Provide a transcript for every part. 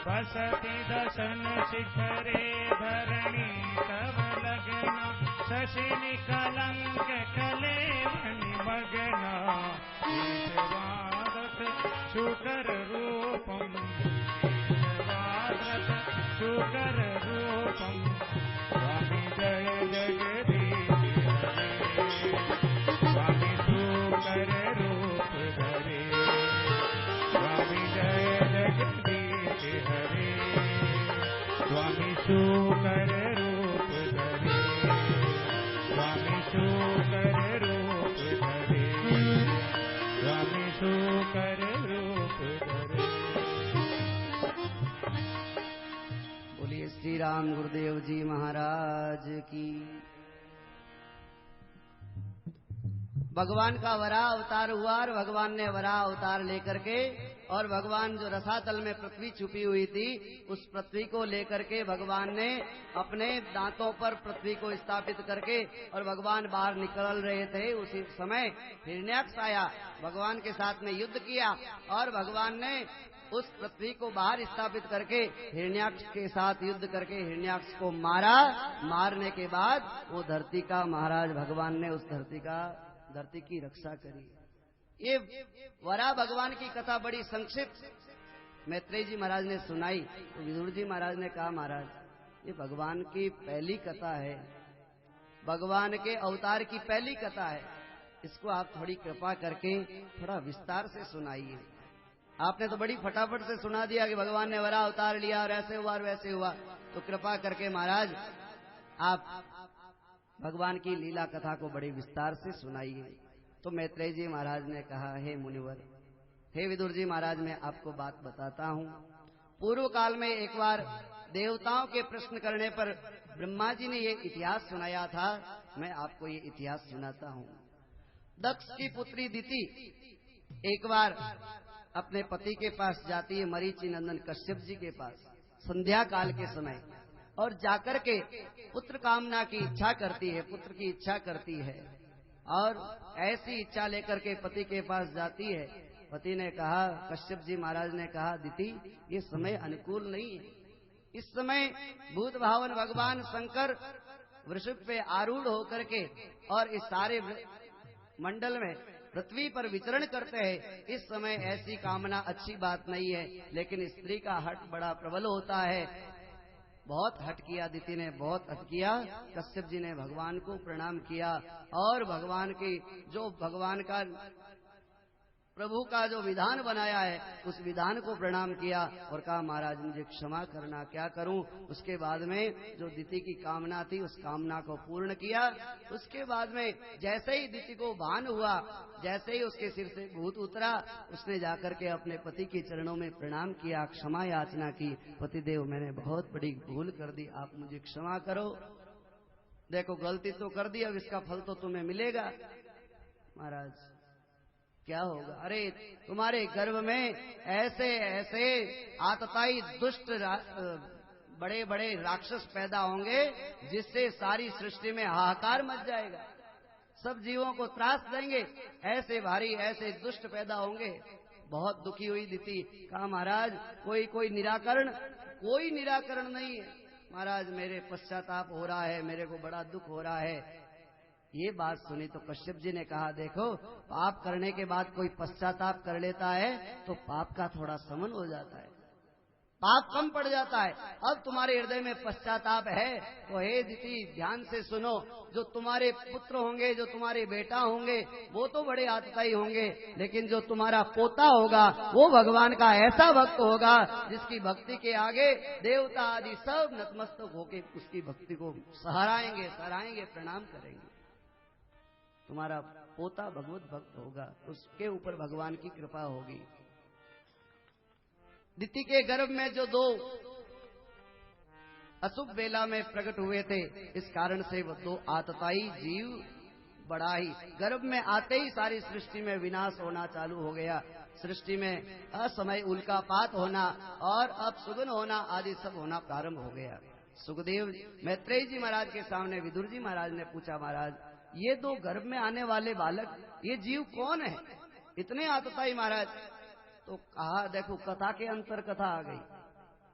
बसति दशन शिखरे धरणी तव लगना शशिनि कलंक कलेवनि मगना शुकर रूपम शुकर रूपम स्वामी जय जगदीश स्वामी शुकर रूप धरे स्वामी जय जगदीश हरे स्वामी शुकर रूप धरे स्वामी शुकर रूप धरे स्वामी शुकर रूप धरे। बोलिए श्री राम गुरुदेव जी महाराज की। भगवान का वराह अवतार हुआ और भगवान ने वराह अवतार लेकर के और भगवान जो रसातल में पृथ्वी छुपी हुई थी उस पृथ्वी को लेकर के भगवान ने अपने दांतों पर पृथ्वी को स्थापित करके और भगवान बाहर निकल रहे थे। उसी समय हिरण्याक्ष आया, भगवान के साथ में युद्ध किया और भगवान ने उस पृथ्वी को बाहर स्थापित करके हिरण्याक्ष के साथ युद्ध करके हिरण्याक्ष को मारा। मारने के बाद वो धरती का महाराज भगवान ने उस धरती की रक्षा करी। ये वराह भगवान की कथा बड़ी संक्षिप्त मैत्रेय जी महाराज ने सुनाई तो विदुर जी महाराज ने कहा, महाराज ये भगवान की पहली कथा है, भगवान के अवतार की पहली कथा है, इसको आप थोड़ी कृपा करके थोड़ा विस्तार से सुनाइए। आपने तो बड़ी फटाफट से सुना दिया कि भगवान ने वराह अवतार लिया और ऐसे हुआ और वैसे हुआ, तो कृपा करके महाराज आप भगवान की लीला कथा को बड़े विस्तार से सुनाइए। तो मैत्रेय जी महाराज ने कहा, हे मुनिवर, हे विदुर जी महाराज, मैं आपको बात बताता हूँ। पूर्व काल में एक बार देवताओं के प्रश्न करने पर ब्रह्मा जी ने ये इतिहास सुनाया था, मैं आपको ये इतिहास सुनाता हूँ। दक्ष की पुत्री दिति एक बार अपने पति के पास जाती है, मरीचि नंदन कश्यप जी के पास संध्या काल के समय, और जाकर के पुत्र कामना की इच्छा करती है, पुत्र की इच्छा करती है। और ऐसी इच्छा लेकर के पति के पास जाती है। पति ने कहा, कश्यप जी महाराज ने कहा, दिति ये समय अनुकूल नहीं है, इस समय भूत भावन भगवान शंकर वृषभ पे आरूढ़ होकर के और इस सारे मंडल में पृथ्वी पर विचरण करते हैं, इस समय ऐसी कामना अच्छी बात नहीं है। लेकिन स्त्री का हठ बड़ा प्रबल होता है। बहुत हट किया दिति ने, बहुत हट किया। कश्यप जी ने भगवान को प्रणाम किया और भगवान की जो भगवान का प्रभु का जो विधान बनाया है उस विधान को प्रणाम किया और कहा, महाराज मुझे क्षमा करना, क्या करूं। उसके बाद में जो दिति की कामना थी उस कामना को पूर्ण किया। उसके बाद में जैसे ही दिति को भान हुआ, जैसे ही उसके सिर से भूत उतरा, उसने जाकर के अपने पति के चरणों में प्रणाम किया, क्षमा याचना की, पतिदेव मैंने बहुत बड़ी भूल कर दी, आप मुझे क्षमा करो। देखो गलती तो कर दी, अब इसका फल तो तुम्हें मिलेगा। महाराज क्या होगा? अरे तुम्हारे गर्भ में ऐसे ऐसे आतताई दुष्ट बड़े बड़े राक्षस पैदा होंगे जिससे सारी सृष्टि में हाहाकार मच जाएगा, सब जीवों को त्रास देंगे, ऐसे भारी ऐसे दुष्ट पैदा होंगे। बहुत दुखी हुई दिति, कहा महाराज कोई निराकरण नहीं है। महाराज मेरे पश्चाताप हो रहा है, मेरे को बड़ा दुख हो रहा है। ये बात सुनी तो कश्यप जी ने कहा, देखो पाप करने के बाद कोई पश्चाताप कर लेता है तो पाप का थोड़ा शमन हो जाता है, पाप कम पड़ जाता है। अब तुम्हारे हृदय में पश्चाताप है तो हे दिति ध्यान से सुनो, जो तुम्हारे पुत्र होंगे, जो तुम्हारे बेटा होंगे वो तो बड़े आतताई होंगे, लेकिन जो तुम्हारा पोता होगा वो भगवान का ऐसा भक्त होगा जिसकी भक्ति के आगे देवता आदि सब नतमस्तक होके उसकी भक्ति को सराहेंगे, प्रणाम करेंगे। तुम्हारा पोता भगवत भक्त होगा, उसके ऊपर भगवान की कृपा होगी। दिति के गर्भ में जो दो अशुभ बेला में प्रकट हुए थे, इस कारण से वो दो आतताई जीव बड़ा ही गर्भ में आते ही सारी सृष्टि में विनाश होना चालू हो गया। सृष्टि में असमय उल्कापात होना और अपसुगन होना आदि सब होना प्रारंभ हो गया। सुखदेव मैत्रेय जी महाराज के सामने विदुर जी महाराज ने पूछा, महाराज ये दो गर्भ में आने वाले बालक, ये जीव कौन है, इतने आतताई महाराज? तो कहा देखो कथा के अंतर कथा आ गई।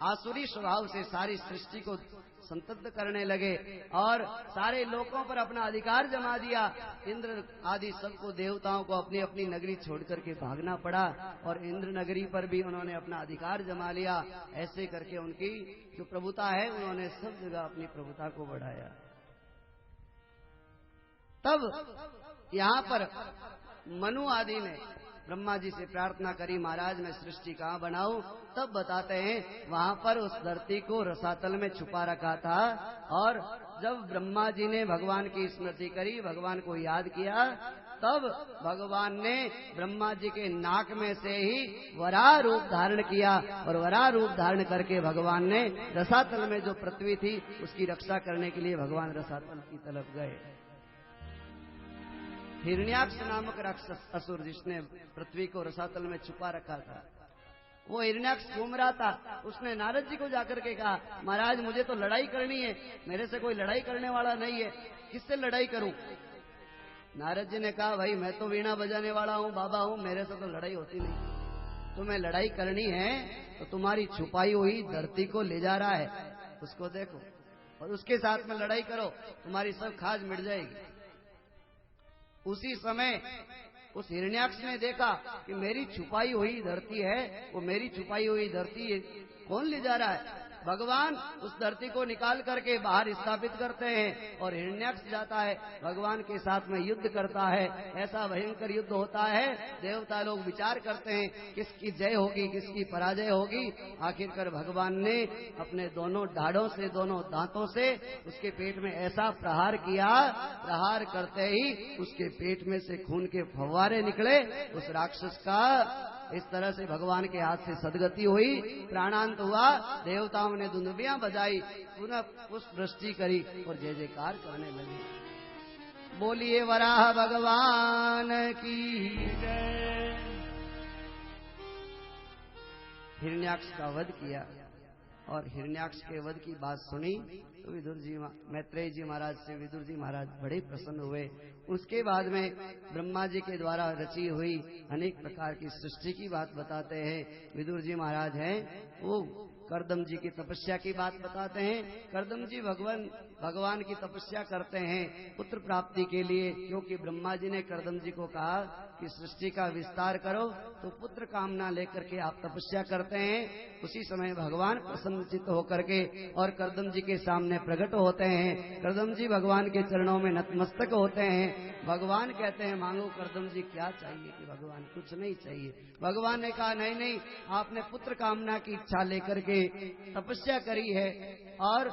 आसुरी स्वभाव से सारी सृष्टि को संतप्त करने लगे और सारे लोगों पर अपना अधिकार जमा दिया। इंद्र आदि सबको, देवताओं को अपनी अपनी नगरी छोड़ करके भागना पड़ा और इंद्र नगरी पर भी उन्होंने अपना अधिकार जमा लिया। ऐसे करके उनकी जो प्रभुता है उन्होंने सब जगह अपनी प्रभुता को बढ़ाया। तब यहाँ पर मनु आदि ने ब्रह्मा जी से प्रार्थना करी, महाराज मैं सृष्टि कहाँ बनाऊं? तब बताते हैं वहां पर उस धरती को रसातल में छुपा रखा था। और जब ब्रह्मा जी ने भगवान की स्मृति करी, भगवान को याद किया, तब भगवान ने ब्रह्मा जी के नाक में से ही वराह रूप धारण किया और वराह रूप धारण करके भगवान ने रसातल में जो पृथ्वी थी उसकी रक्षा करने के लिए भगवान रसातल की तरफ गए। हिरण्याक्ष नामक राक्षस असुर जिसने पृथ्वी को रसातल में छुपा रखा था, वो हिरण्याक्ष घूम रहा था। उसने नारद जी को जाकर के कहा, महाराज मुझे तो लड़ाई करनी है, मेरे से कोई लड़ाई करने वाला नहीं है, किससे लड़ाई करूं? नारद जी ने कहा, भाई मैं तो वीणा बजाने वाला हूं, बाबा हूं, मेरे से तो लड़ाई होती नहीं। तुम्हें लड़ाई करनी है तो तुम्हारी छुपाई हुई धरती को ले जा रहा है, उसको देखो और उसके साथ में लड़ाई करो, तुम्हारी सब खाज मिट जाएगी। उसी समय उस हिरण्याक्ष ने देखा कि मेरी छुपाई हुई धरती है, वो मेरी छुपाई हुई धरती कौन ले जा रहा है? भगवान उस धरती को निकाल करके बाहर स्थापित करते हैं और हिरण्याक्ष जाता है, भगवान के साथ में युद्ध करता है। ऐसा भयंकर युद्ध होता है, देवता लोग विचार करते हैं किसकी जय होगी, किसकी पराजय होगी। आखिरकार भगवान ने अपने दोनों ढाड़ों से, दोनों दांतों से उसके पेट में ऐसा प्रहार किया, प्रहार करते ही उसके पेट में से खून के फव्वारे निकले। उस राक्षस का इस तरह से भगवान के हाथ से सदगति हुई, प्राणांत हुआ। देवताओं ने दुंदुभियां बजाई, पुनः पुष्प वृष्टि करी और जय जयकार करने लगे। बोलिए वराह भगवान की जय। हिरण्याक्ष का वध किया और हिरण्याक्ष के वध की बात सुनी तो विदुर जी, मैत्रेय जी महाराज से विदुर जी महाराज बड़े प्रसन्न हुए। उसके बाद में ब्रह्मा जी के द्वारा रची हुई अनेक प्रकार की सृष्टि की बात बताते हैं। विदुर जी महाराज हैं वो करदम जी की तपस्या की बात बताते हैं। करदम जी भगवान की तपस्या करते हैं पुत्र प्राप्ति के लिए, क्योंकि ब्रह्मा जी ने करदम जी को कहा कि सृष्टि का विस्तार करो, तो पुत्र कामना लेकर के आप तपस्या करते हैं। उसी समय भगवान प्रसन्नचित्त होकर के और करदम जी के सामने प्रकट होते हैं। करदम जी भगवान के चरणों में नतमस्तक होते हैं। भगवान कहते हैं मांगो करदम जी क्या चाहिए? कि भगवान कुछ नहीं चाहिए। भगवान ने कहा नहीं नहीं, आपने पुत्र कामना की इच्छा लेकर के तपस्या करी है और